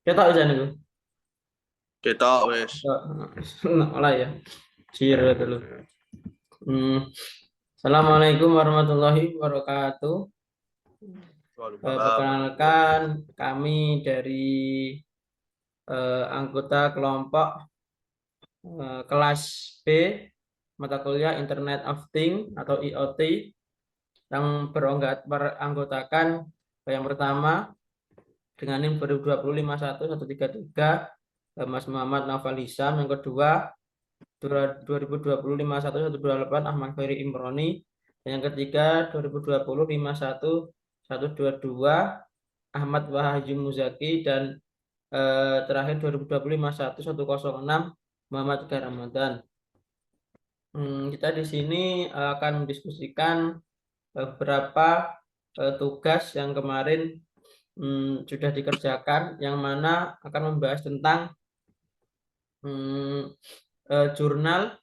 Kita aja nih. Ketok wis. Lah ya. Ciro dulu. Assalamualaikum warahmatullahi wabarakatuh. Perkenalkan kami dari anggota kelompok kelas B mata kuliah Internet of Things atau IoT yang beranggotakan yang pertama dengan NIM 2020-51-133 Mas Muhammad Naufal Hisam, yang kedua 2020-51-128 Ahmad Ferry Imroni, dan yang ketiga 2020-51-122 Ahmad Wahyu Muzaki, dan terakhir 2020-51-106 Muhammad Ramadan. Kita di sini akan mendiskusikan beberapa tugas yang kemarin sudah dikerjakan, yang mana akan membahas tentang jurnal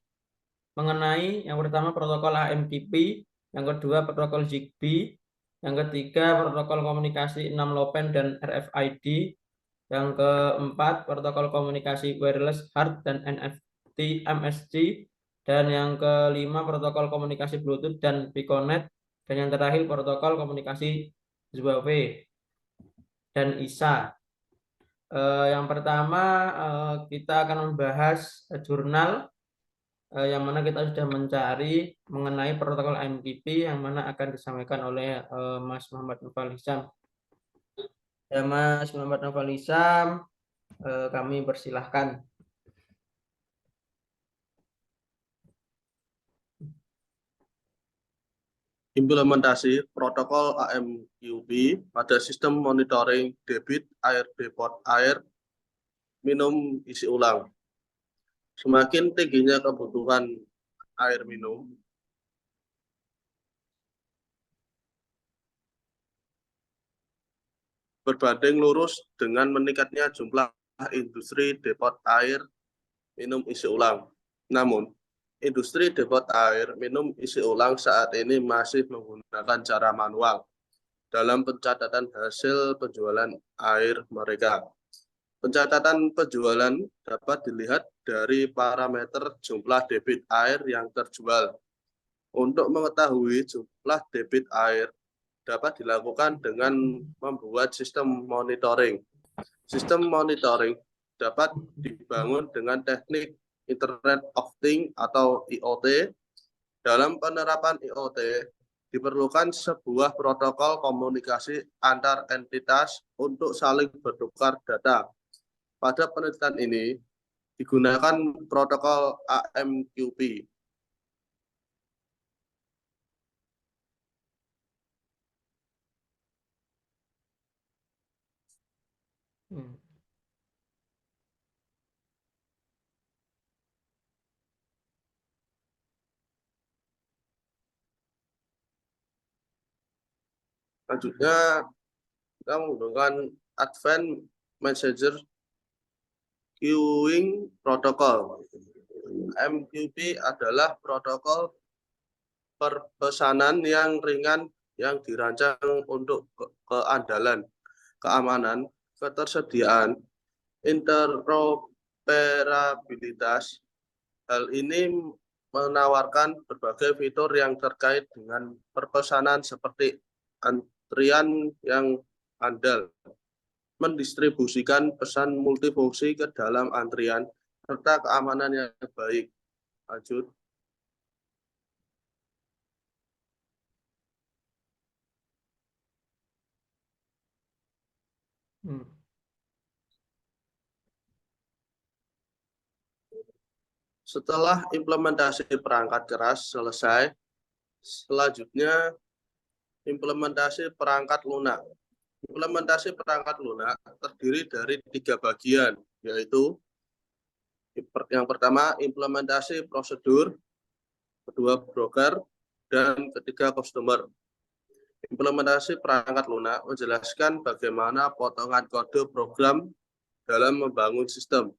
mengenai yang pertama protokol AMQP, yang kedua protokol ZigBee, yang ketiga protokol komunikasi 6LoWPAN dan RFID, yang keempat protokol komunikasi wireless HART dan NFT MSG, dan yang kelima protokol komunikasi Bluetooth dan Piconet, dan yang terakhir protokol komunikasi Z-Wave dan ISA. Yang pertama kita akan membahas jurnal yang mana kita sudah mencari mengenai protokol AMQP, yang mana akan disampaikan oleh Mas Muhammad Naufal Hisam. Ya, Mas Muhammad Naufal Hisam, kami persilahkan. Implementasi protokol AMQP pada sistem monitoring debit air depot air minum isi ulang. Semakin tingginya kebutuhan air minum, berbanding lurus dengan meningkatnya jumlah industri depot air minum isi ulang. Namun, industri depot air minum isi ulang saat ini masih menggunakan cara manual dalam pencatatan hasil penjualan air mereka. Pencatatan penjualan dapat dilihat dari parameter jumlah debit air yang terjual. Untuk mengetahui jumlah debit air dapat dilakukan dengan membuat sistem monitoring. Sistem monitoring dapat dibangun dengan teknik Internet of Things atau IoT. Dalam penerapan IoT, diperlukan sebuah protokol komunikasi antar entitas untuk saling bertukar data. Pada penelitian ini, digunakan protokol AMQP. Selanjutnya, kita menggunakan Advanced Messenger Queuing Protocol. MQP adalah protokol perpesanan yang ringan yang dirancang untuk keandalan, keamanan, ketersediaan, interoperabilitas. Hal ini menawarkan berbagai fitur yang terkait dengan perpesanan seperti antrian yang andal, mendistribusikan pesan multifungsi ke dalam antrian, serta keamanan yang baik. Lanjut. Setelah implementasi perangkat keras selesai, selanjutnya implementasi perangkat lunak. Implementasi perangkat lunak terdiri dari 3 bagian, yaitu yang pertama implementasi prosedur, kedua broker, dan ketiga customer. Implementasi perangkat lunak menjelaskan bagaimana potongan kode program dalam membangun sistem.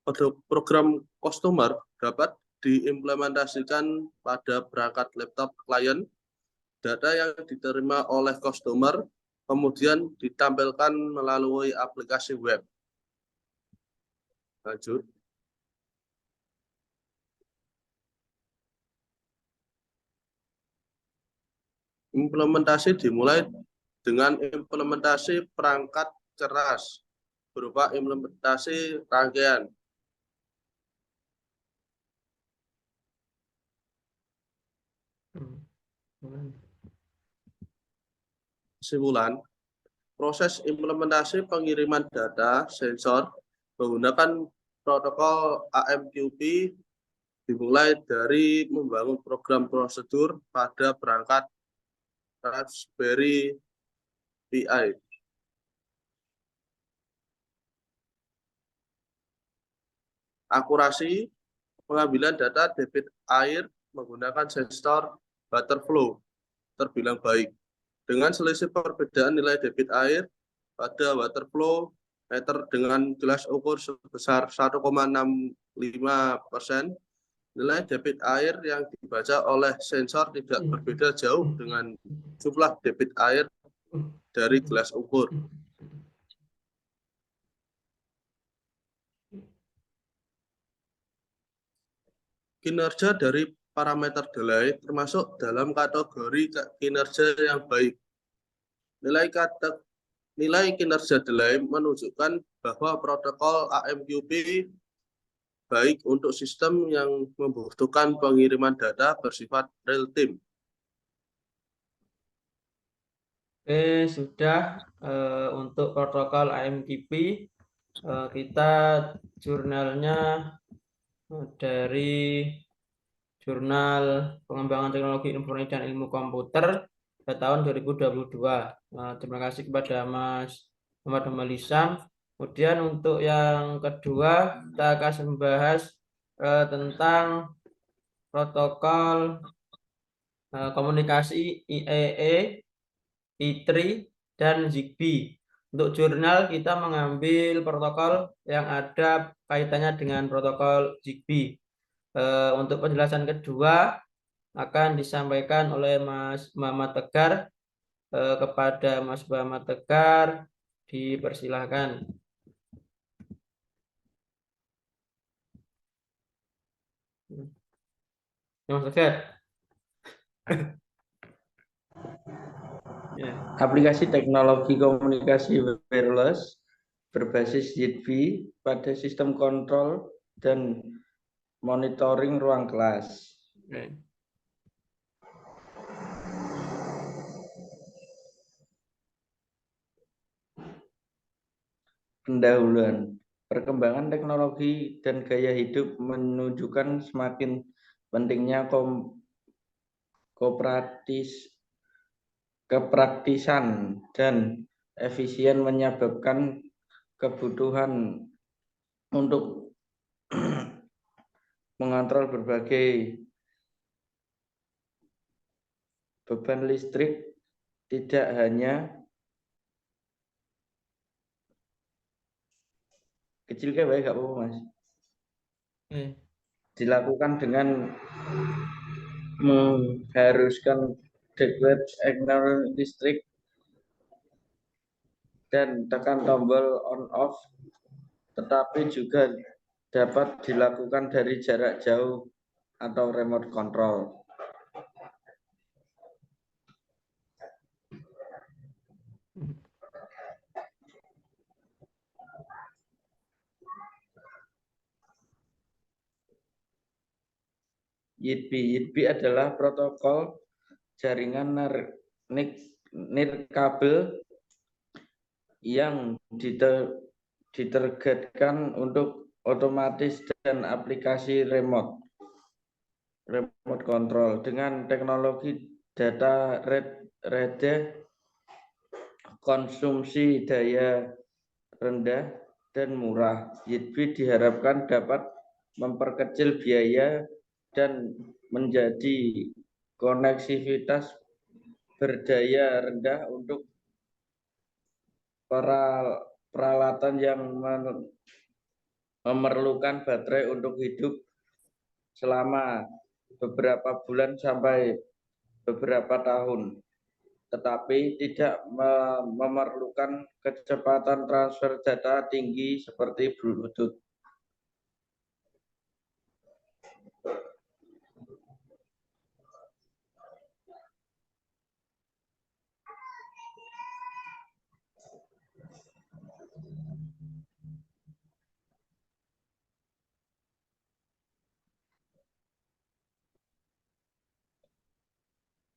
Kode program customer dapat diimplementasikan pada perangkat laptop klien, data yang diterima oleh customer kemudian ditampilkan melalui aplikasi web. Lanjut. Implementasi dimulai dengan implementasi perangkat keras berupa implementasi rangkaian. Kesimpulan, proses implementasi pengiriman data sensor menggunakan protokol AMQP dimulai dari membangun program prosedur pada perangkat Raspberry Pi. Akurasi pengambilan data debit air menggunakan sensor water flow terbilang baik. Dengan selisih perbedaan nilai debit air pada water flow meter dengan gelas ukur sebesar 1,65%, nilai debit air yang dibaca oleh sensor tidak berbeda jauh dengan jumlah debit air dari gelas ukur. Kinerja dari parameter delay termasuk dalam kategori kinerja yang baik. Nilai kinerja delay menunjukkan bahwa protokol AMQP baik untuk sistem yang membutuhkan pengiriman data bersifat real time. Oke, sudah untuk protokol AMQP kita jurnalnya dari Jurnal Pengembangan Teknologi Informasi dan Ilmu Komputer pada tahun 2022. Terima kasih kepada Mas Muhammad Malisam. Kemudian untuk yang kedua kita akan membahas tentang protokol komunikasi IEE, I3, dan ZigBee. Untuk jurnal kita mengambil protokol yang ada kaitannya dengan protokol ZigBee. Untuk penjelasan kedua akan disampaikan oleh Mas Muhammad Tegar. Kepada Mas Muhammad Tegar dipersilahkan. Mas Tegar. Aplikasi teknologi komunikasi wireless berbasis ZigBee pada sistem kontrol dan monitoring ruang kelas. Pendahuluan. Perkembangan teknologi dan gaya hidup menunjukkan semakin pentingnya kepraktisan dan efisien menyebabkan kebutuhan untuk mengontrol berbagai beban listrik tidak hanya kecil kayak baik, apa Mas? Dilakukan dengan mengharuskan declared ignore listrik dan tekan tombol on off, tetapi juga dapat dilakukan dari jarak jauh atau remote control. ZigBee adalah protokol jaringan nirkabel yang ditargetkan untuk otomatis dan aplikasi remote control dengan teknologi data rate, konsumsi daya rendah dan murah. ZigBee diharapkan dapat memperkecil biaya dan menjadi konektivitas berdaya rendah untuk peralatan yang memerlukan baterai untuk hidup selama beberapa bulan sampai beberapa tahun, tetapi tidak memerlukan kecepatan transfer data tinggi seperti Bluetooth.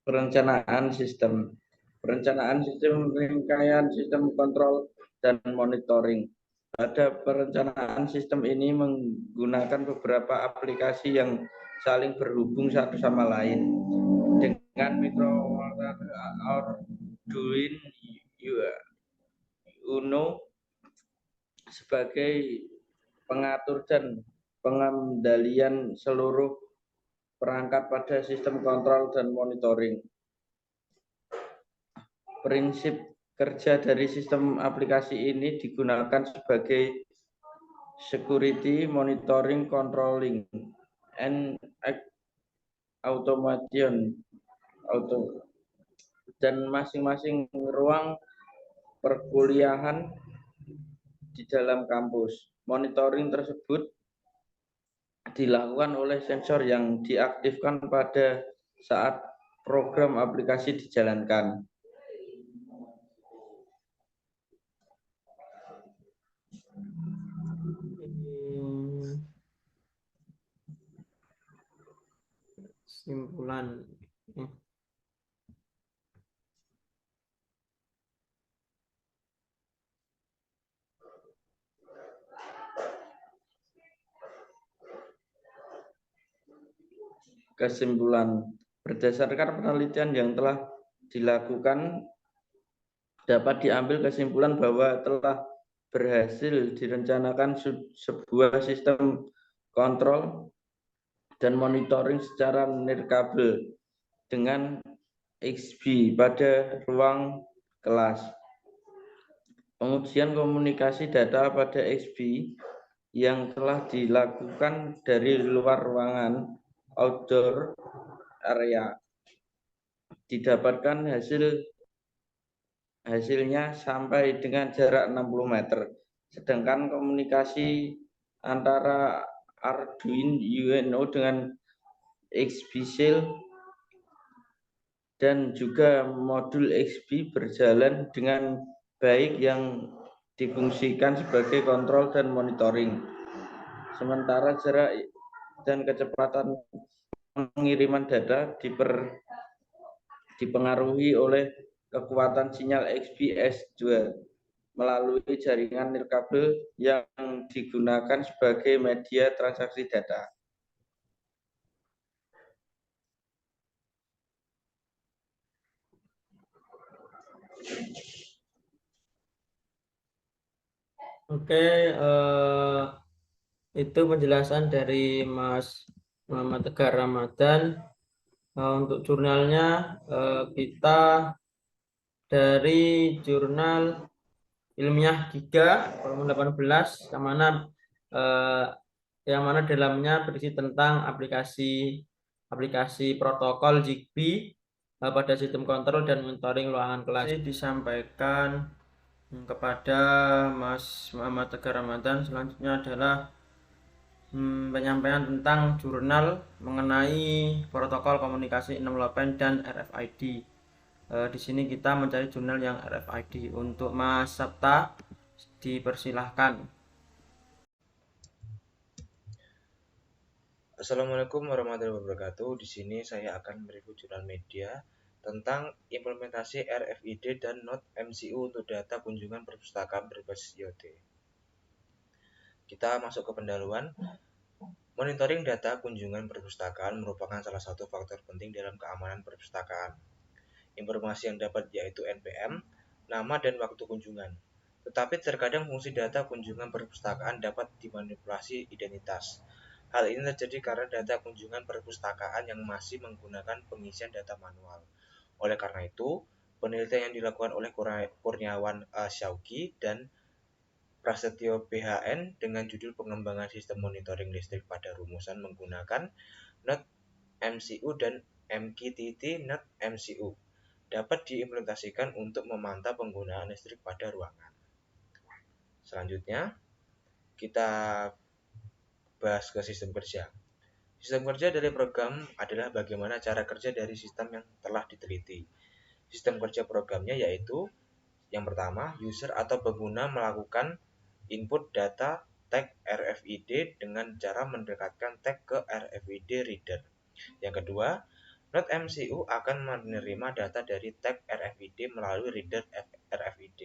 Perencanaan sistem, rangkaian sistem kontrol dan monitoring. Pada perencanaan sistem ini menggunakan beberapa aplikasi yang saling berhubung satu sama lain dengan Arduino Uno sebagai pengatur dan pengendalian seluruh perangkat pada sistem kontrol dan monitoring. Prinsip kerja dari sistem aplikasi ini digunakan sebagai security, monitoring, controlling, and automation, dan masing-masing ruang perkuliahan di dalam kampus. Monitoring tersebut dilakukan oleh sensor yang diaktifkan pada saat program aplikasi dijalankan. Kesimpulan. Kesimpulan, berdasarkan penelitian yang telah dilakukan, dapat diambil kesimpulan bahwa telah berhasil direncanakan sebuah sistem kontrol dan monitoring secara nirkabel dengan XBee pada ruang kelas. Pengujian komunikasi data pada XBee yang telah dilakukan dari luar ruangan outdoor area didapatkan hasilnya sampai dengan jarak 60 meter. Sedangkan komunikasi antara Arduino Uno dengan XBee dan juga modul XBee berjalan dengan baik yang difungsikan sebagai kontrol dan monitoring. Sementara jarak dan kecepatan pengiriman data dipengaruhi oleh kekuatan sinyal XBee/S2 melalui jaringan nirkabel yang digunakan sebagai media transaksi data. Oke, itu penjelasan dari Mas Muhammad Tegar Ramadan. Untuk jurnalnya kita dari jurnal ilmiah Giga volume 18 yang mana dalamnya berisi tentang aplikasi protokol Zigbee pada sistem kontrol dan monitoring ruangan kelas. Disampaikan kepada Mas Muhammad Tegar Ramadan. Selanjutnya adalah penyampaian tentang jurnal mengenai protokol komunikasi 6 lopen dan RFID. Di sini kita mencari jurnal yang RFID. Untuk Mas Sabta, dipersilahkan. Assalamualaikum warahmatullahi wabarakatuh. Di sini saya akan mereview jurnal media tentang implementasi RFID dan Node MCU untuk data kunjungan perpustakaan berbasis IoT. Kita masuk ke pendahuluan. Monitoring data kunjungan perpustakaan merupakan salah satu faktor penting dalam keamanan perpustakaan. Informasi yang dapat yaitu NPM, nama dan waktu kunjungan. Tetapi terkadang fungsi data kunjungan perpustakaan dapat dimanipulasi identitas. Hal ini terjadi karena data kunjungan perpustakaan yang masih menggunakan pengisian data manual. Oleh karena itu, penelitian yang dilakukan oleh Kurniawan Syauqi dan Prasetyo PHN dengan judul pengembangan sistem monitoring listrik pada rumusan menggunakan Node MCU dan MQTT.MCU dapat diimplementasikan untuk memantau penggunaan listrik pada ruangan. Selanjutnya, kita bahas ke sistem kerja. Sistem kerja dari program adalah bagaimana cara kerja dari sistem yang telah diteliti. Sistem kerja programnya yaitu yang pertama, user atau pengguna melakukan input data tag RFID dengan cara mendekatkan tag ke RFID reader. Yang kedua, node MCU akan menerima data dari tag RFID melalui reader RFID.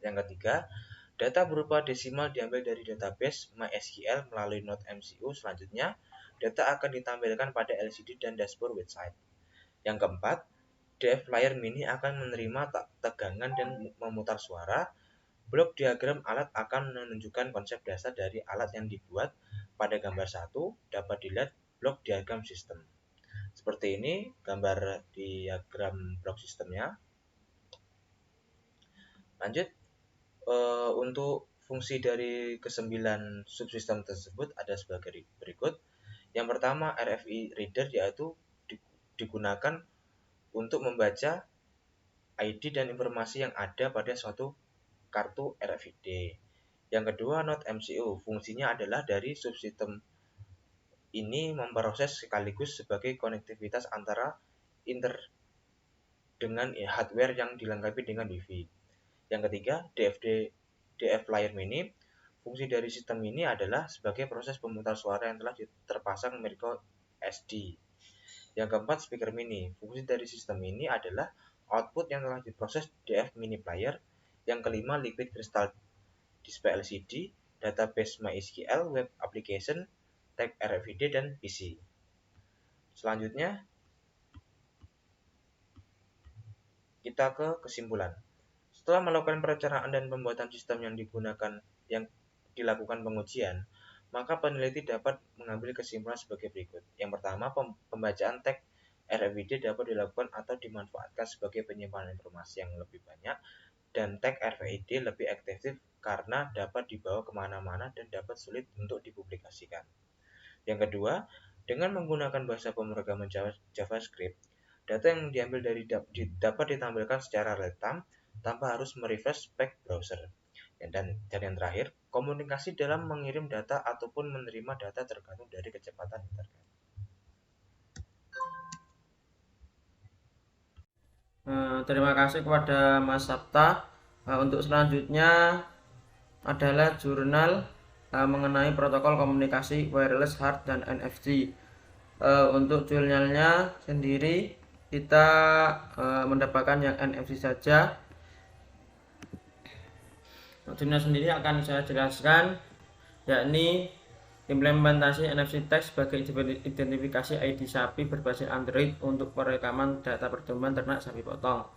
Yang ketiga, data berupa desimal diambil dari database MySQL melalui node MCU. Selanjutnya, data akan ditampilkan pada LCD dan dashboard website. Yang keempat, DF Player Mini akan menerima tegangan dan memutar suara. Blok diagram alat akan menunjukkan konsep dasar dari alat yang dibuat. Pada gambar 1 dapat dilihat blok diagram sistem. Seperti ini gambar diagram blok sistemnya. Lanjut, untuk fungsi dari ke-9 subsistem tersebut ada sebagai berikut. Yang pertama, RFID reader yaitu digunakan untuk membaca ID dan informasi yang ada pada suatu kartu RFID. Yang kedua, node MCU. Fungsinya adalah dari subsistem ini memproses sekaligus sebagai konektivitas antara dengan hardware yang dilengkapi dengan Wi-Fi. Yang ketiga, DF Player Mini. Fungsi dari sistem ini adalah sebagai proses pemutar suara yang telah terpasang micro SD. Yang keempat, speaker mini. Fungsi dari sistem ini adalah output yang telah diproses DF Mini Player. Yang kelima, liquid crystal display LCD, database MySQL, web application, tag RFID, dan PC. Selanjutnya, kita ke kesimpulan. Setelah melakukan perencanaan dan pembuatan sistem yang dilakukan pengujian, maka peneliti dapat mengambil kesimpulan sebagai berikut. Yang pertama, pembacaan tag RFID dapat dilakukan atau dimanfaatkan sebagai penyimpanan informasi yang lebih banyak, dan tag RFID lebih efektif karena dapat dibawa kemana-mana dan dapat sulit untuk dipublikasikan. Yang kedua, dengan menggunakan bahasa pemrograman JavaScript, data yang diambil dapat ditampilkan secara real-time tanpa harus merefresh spek browser. Dan yang terakhir, komunikasi dalam mengirim data ataupun menerima data tergantung dari kecepatan internet. Terima kasih kepada Mas Sabta. Untuk selanjutnya adalah jurnal mengenai protokol komunikasi wireless HART dan NFC. Untuk jurnalnya sendiri kita mendapatkan yang NFC saja. Jurnal sendiri akan saya jelaskan, yakni implementasi NFC tag sebagai identifikasi ID sapi berbasis Android untuk perekaman data pertumbuhan ternak sapi potong.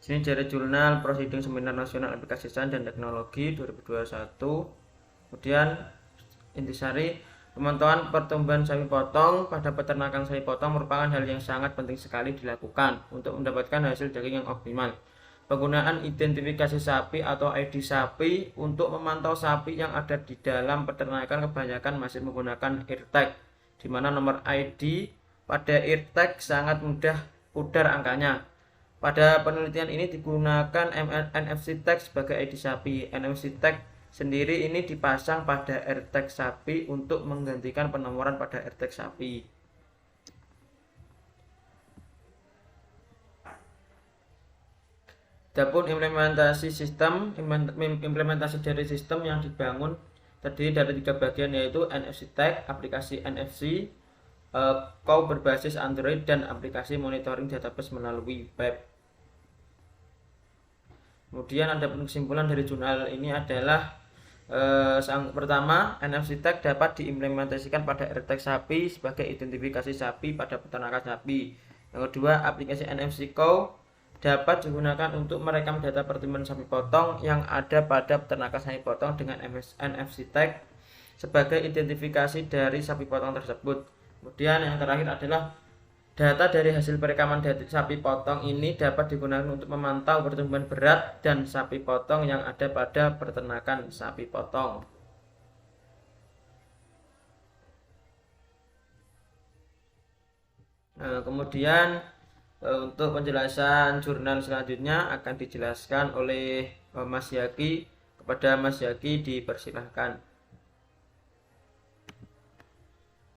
Sini dari jurnal Proceeding Seminar Nasional Aplikasi Sains dan Teknologi 2021. Kemudian intisari, pemantauan pertumbuhan sapi potong pada peternakan sapi potong merupakan hal yang sangat penting sekali dilakukan untuk mendapatkan hasil daging yang optimal. Penggunaan identifikasi sapi atau ID sapi untuk memantau sapi yang ada di dalam peternakan kebanyakan masih menggunakan eartag, di mana nomor ID pada eartag sangat mudah pudar angkanya. Pada penelitian ini digunakan NFC tag sebagai ID sapi. NFC tag sendiri ini dipasang pada eartag sapi untuk menggantikan penomoran pada eartag sapi. Adapun implementasi dari sistem yang dibangun terdiri dari 3 bagian, yaitu NFC tag, aplikasi NFC, Cow berbasis Android, dan aplikasi monitoring database melalui web. Kemudian ada kesimpulan dari jurnal ini adalah pertama, NFC tag dapat diimplementasikan pada eartag sapi sebagai identifikasi sapi pada peternakan sapi. Yang kedua, aplikasi NFC Cow dapat digunakan untuk merekam data pertumbuhan sapi potong yang ada pada peternakan sapi potong dengan NFC tag sebagai identifikasi dari sapi potong tersebut. Kemudian yang terakhir adalah data dari hasil perekaman sapi potong ini dapat digunakan untuk memantau pertumbuhan berat dan sapi potong yang ada pada peternakan sapi potong. Kemudian untuk penjelasan jurnal selanjutnya akan dijelaskan oleh Mas Yaki. Kepada Mas Yaki dipersilahkan.